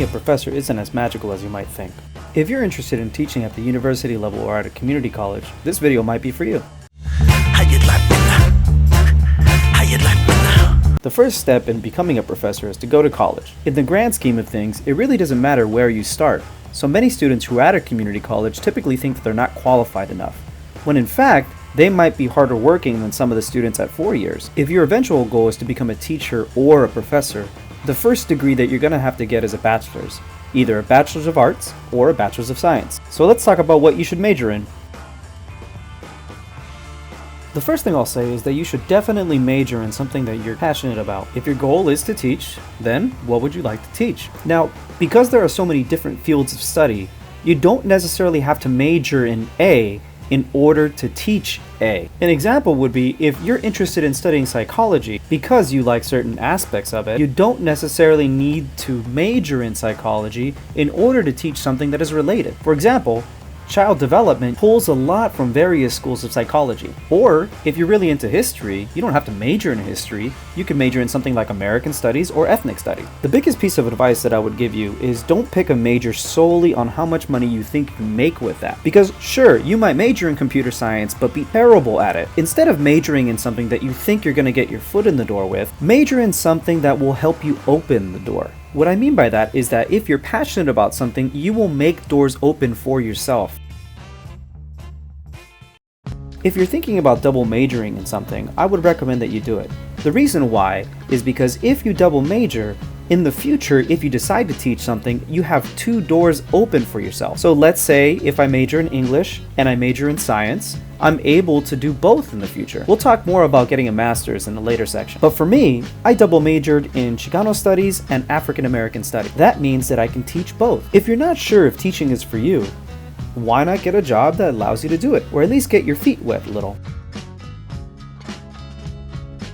a professor isn't as magical as you might think. If you're interested in teaching at the university level or at a community college, this video might be for you. The first step in becoming a professor is to go to college. In the grand scheme of things, it really doesn't matter where you start. So many students who are at a community college typically think that they're not qualified enough, when in fact, they might be harder working than some of the students at 4 years. If your eventual goal is to become a teacher or a professor, the first degree that you're going to have to get is a bachelor's, either a bachelor's of arts or a bachelor's of science. So let's talk about what you should major in. The first thing I'll say is that you should definitely major in something that you're passionate about. If your goal is to teach, then what would you like to teach? Now, because there are so many different fields of study, you don't necessarily have to major in A in order to teach A. An example would be if you're interested in studying psychology because you like certain aspects of it, you don't necessarily need to major in psychology in order to teach something that is related. For example, child development pulls a lot from various schools of psychology. Or if you're really into history, you don't have to major in history. You can major in something like American studies or ethnic studies. The biggest piece of advice that I would give you is don't pick a major solely on how much money you think you can make with that. Because sure, you might major in computer science, but be terrible at it. Instead of majoring in something that you think you're going to get your foot in the door with, major in something that will help you open the door. What I mean by that is that if you're passionate about something, you will make doors open for yourself. If you're thinking about double majoring in something, I would recommend that you do it. The reason why is because if you double major, in the future, if you decide to teach something, you have 2 doors open for yourself. So let's say if I major in English and I major in science, I'm able to do both in the future. We'll talk more about getting a master's in a later section. But for me, I double majored in Chicano studies and African American studies. That means that I can teach both. If you're not sure if teaching is for you, why not get a job that allows you to do it, or at least get your feet wet a little?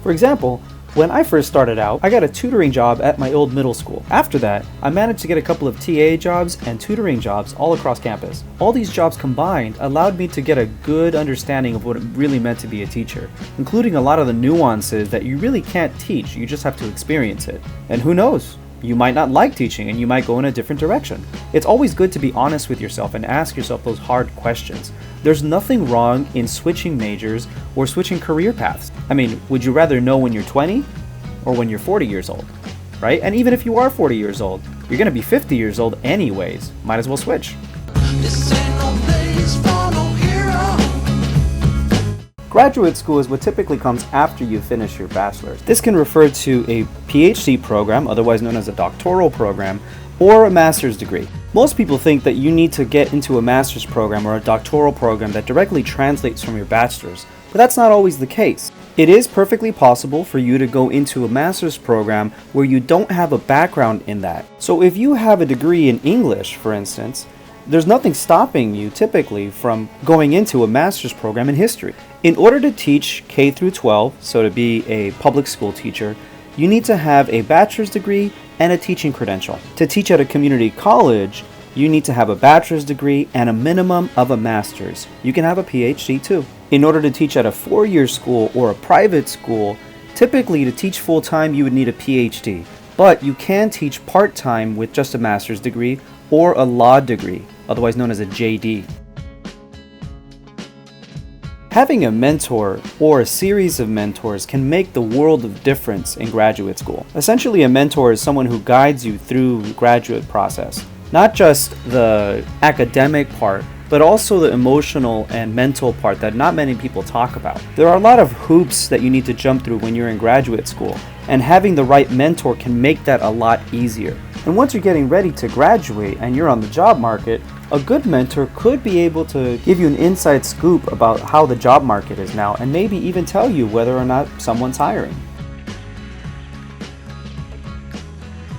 For example, when I first started out, I got a tutoring job at my old middle school. After that, I managed to get a couple of TA jobs and tutoring jobs all across campus. All these jobs combined allowed me to get a good understanding of what it really meant to be a teacher, including a lot of the nuances that you really can't teach, you just have to experience it. And who knows? You might not like teaching and you might go in a different direction. It's always good to be honest with yourself and ask yourself those hard questions. There's nothing wrong in switching majors or switching career paths. I mean, would you rather know when you're 20 or when you're 40 years old, right? And even if you are 40 years old, you're gonna be 50 years old anyways. Might as well switch. This ain't no place for no hero. Graduate school is what typically comes after you finish your bachelor's. This can refer to a PhD program, otherwise known as a doctoral program, or a master's degree. Most people think that you need to get into a master's program or a doctoral program that directly translates from your bachelor's, but that's not always the case. It is perfectly possible for you to go into a master's program where you don't have a background in that. So if you have a degree in English, for instance, there's nothing stopping you typically from going into a master's program in history. In order to teach K through 12, so to be a public school teacher, you need to have a bachelor's degree and a teaching credential. To teach at a community college, you need to have a bachelor's degree and a minimum of a master's. You can have a PhD too. In order to teach at a 4-year school or a private school, typically to teach full-time you would need a PhD, but you can teach part-time with just a master's degree or a law degree, otherwise known as a JD. Having a mentor or a series of mentors can make the world of difference in graduate school. Essentially, a mentor is someone who guides you through the graduate process. Not just the academic part, but also the emotional and mental part that not many people talk about. There are a lot of hoops that you need to jump through when you're in graduate school, and having the right mentor can make that a lot easier. And once you're getting ready to graduate and you're on the job market, a good mentor could be able to give you an inside scoop about how the job market is now and maybe even tell you whether or not someone's hiring.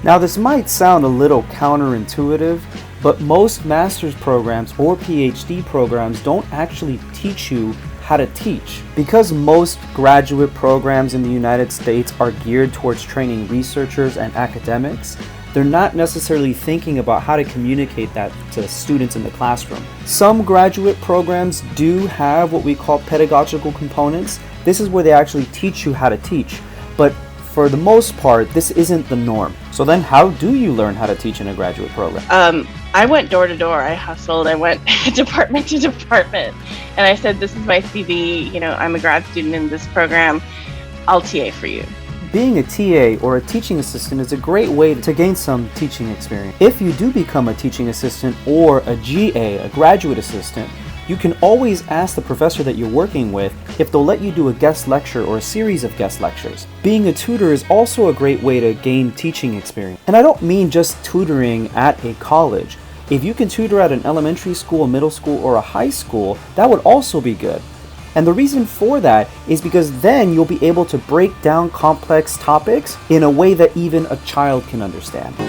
Now, this might sound a little counterintuitive, but most master's programs or PhD programs don't actually teach you how to teach. Because most graduate programs in the United States are geared towards training researchers and academics, they're not necessarily thinking about how to communicate that to students in the classroom. Some graduate programs do have what we call pedagogical components. This is where they actually teach you how to teach. But for the most part, this isn't the norm. So then how do you learn how to teach in a graduate program? I went door to door. I hustled. I went department to department. And I said, this is my CV. I'm a grad student in this program. I'll TA for you. Being a TA or a teaching assistant is a great way to gain some teaching experience. If you do become a teaching assistant or a GA, a graduate assistant, you can always ask the professor that you're working with if they'll let you do a guest lecture or a series of guest lectures. Being a tutor is also a great way to gain teaching experience. And I don't mean just tutoring at a college. If you can tutor at an elementary school, a middle school, or a high school, that would also be good. And the reason for that is because then you'll be able to break down complex topics in a way that even a child can understand.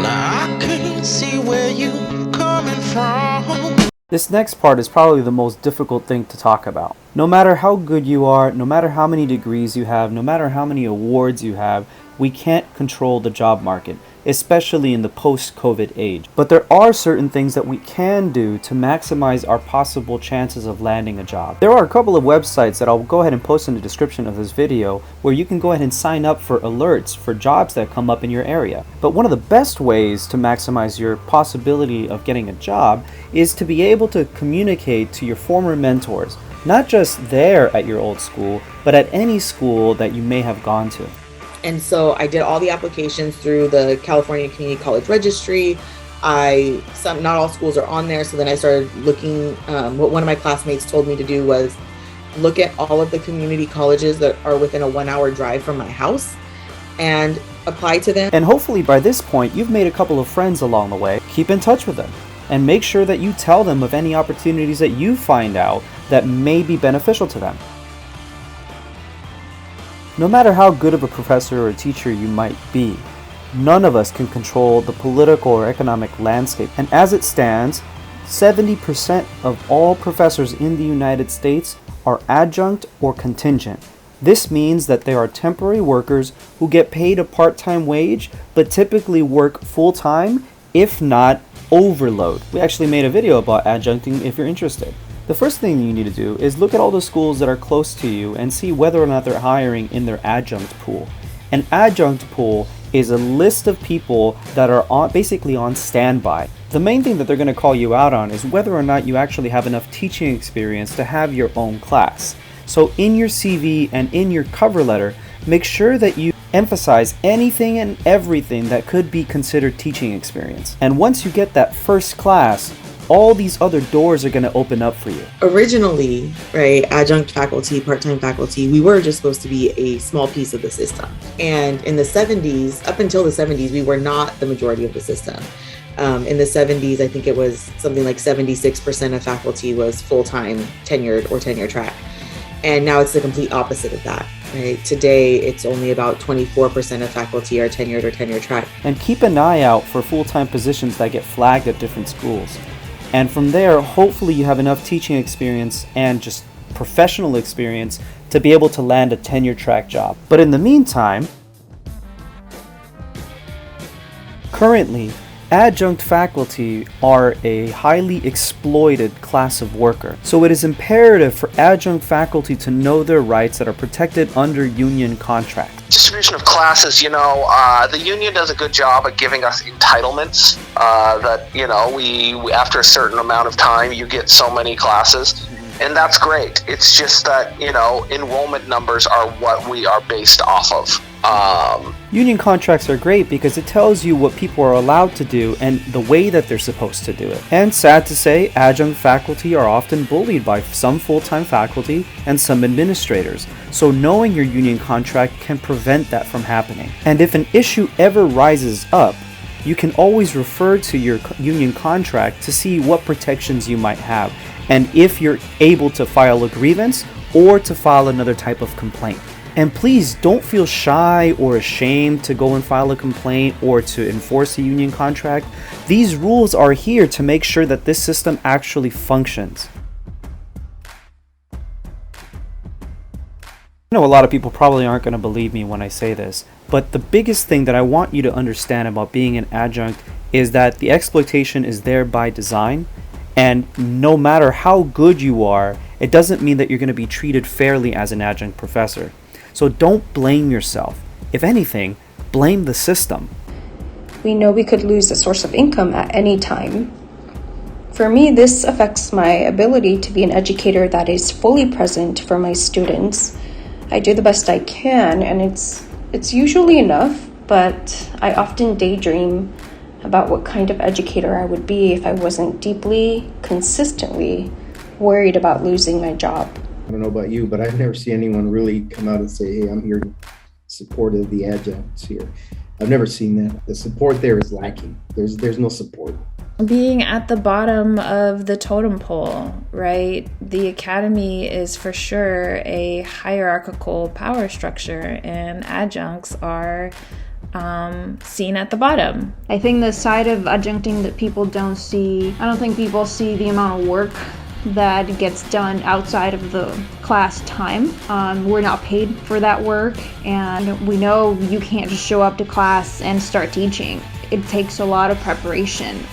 Now I couldn't see where you coming from. This next part is probably the most difficult thing to talk about. No matter how good you are, no matter how many degrees you have, no matter how many awards you have, we can't control the job market, especially in the post-COVID age. But there are certain things that we can do to maximize our possible chances of landing a job. There are a couple of websites that I'll go ahead and post in the description of this video where you can go ahead and sign up for alerts for jobs that come up in your area. But one of the best ways to maximize your possibility of getting a job is to be able to communicate to your former mentors, not just there at your old school, but at any school that you may have gone to. And so I did all the applications through the California Community College Registry. Not all schools are on there. So then I started looking, what one of my classmates told me to do was look at all of the community colleges that are within a 1-hour drive from my house and apply to them. And hopefully by this point, you've made a couple of friends along the way. Keep in touch with them and make sure that you tell them of any opportunities that you find out that may be beneficial to them. No matter how good of a professor or a teacher you might be, none of us can control the political or economic landscape. And as it stands, 70% of all professors in the United States are adjunct or contingent. This means that they are temporary workers who get paid a part-time wage, but typically work full-time, if not overload. We actually made a video about adjuncting if you're interested. The first thing you need to do is look at all the schools that are close to you and see whether or not they're hiring in their adjunct pool. An adjunct pool is a list of people that are basically on standby. The main thing that they're going to call you out on is whether or not you actually have enough teaching experience to have your own class. So in your CV and in your cover letter, make sure that you emphasize anything and everything that could be considered teaching experience. And once you get that first class, all these other doors are going to open up for you. Originally, right, adjunct faculty, part-time faculty, we were just supposed to be a small piece of the system. And in the 70s, up until the 70s, we were not the majority of the system. In the 70s, I think it was something like 76% of faculty was full-time tenured or tenure track. And now it's the complete opposite of that. Right? Today, it's only about 24% of faculty are tenured or tenure track. And keep an eye out for full-time positions that get flagged at different schools. And from there, hopefully you have enough teaching experience and just professional experience to be able to land a tenure track job. But in the meantime, currently, adjunct faculty are a highly exploited class of worker. So it is imperative for adjunct faculty to know their rights that are protected under union contract. Distribution of classes, the union does a good job at giving us entitlements that, we after a certain amount of time, you get so many classes. And that's great. It's just that, enrollment numbers are what we are based off of. Union contracts are great because it tells you what people are allowed to do and the way that they're supposed to do it. And sad to say, adjunct faculty are often bullied by some full-time faculty and some administrators. So knowing your union contract can prevent that from happening. And if an issue ever rises up, you can always refer to your union contract to see what protections you might have and if you're able to file a grievance or to file another type of complaint. And please don't feel shy or ashamed to go and file a complaint or to enforce a union contract. These rules are here to make sure that this system actually functions. I know a lot of people probably aren't going to believe me when I say this, but the biggest thing that I want you to understand about being an adjunct is that the exploitation is there by design, and no matter how good you are, it doesn't mean that you're going to be treated fairly as an adjunct professor. So don't blame yourself. If anything, blame the system. We know we could lose a source of income at any time. For me, this affects my ability to be an educator that is fully present for my students. I do the best I can, and it's usually enough, but I often daydream about what kind of educator I would be if I wasn't deeply, consistently worried about losing my job. I don't know about you, but I've never seen anyone really come out and say, hey, I'm here in support of the adjuncts here. I've never seen that. The support there is lacking. There's no support. Being at the bottom of the totem pole, right? The academy is for sure a hierarchical power structure, and adjuncts are seen at the bottom. I think the side of adjuncting that people don't see, I don't think people see the amount of work that gets done outside of the class time. We're not paid for that work, and we know you can't just show up to class and start teaching. It takes a lot of preparation.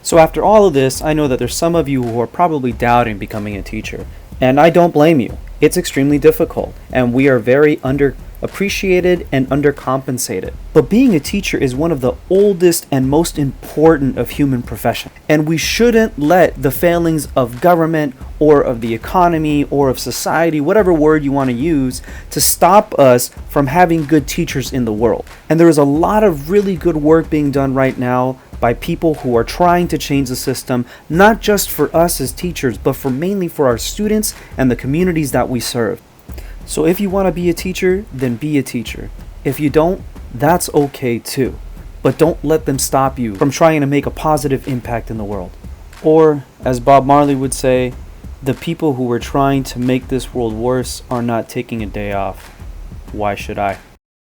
So after all of this, I know that there's some of you who are probably doubting becoming a teacher, and I don't blame you. It's extremely difficult, and we are very underappreciated and undercompensated. But being a teacher is one of the oldest and most important of human professions, and we shouldn't let the failings of government or of the economy or of society, whatever word you want to use, to stop us from having good teachers in the world. And there is a lot of really good work being done right now by people who are trying to change the system, not just for us as teachers, but mainly for our students and the communities that we serve. So if you want to be a teacher, then be a teacher. If you don't, that's okay too. But don't let them stop you from trying to make a positive impact in the world. Or, as Bob Marley would say, the people who are trying to make this world worse are not taking a day off. Why should I?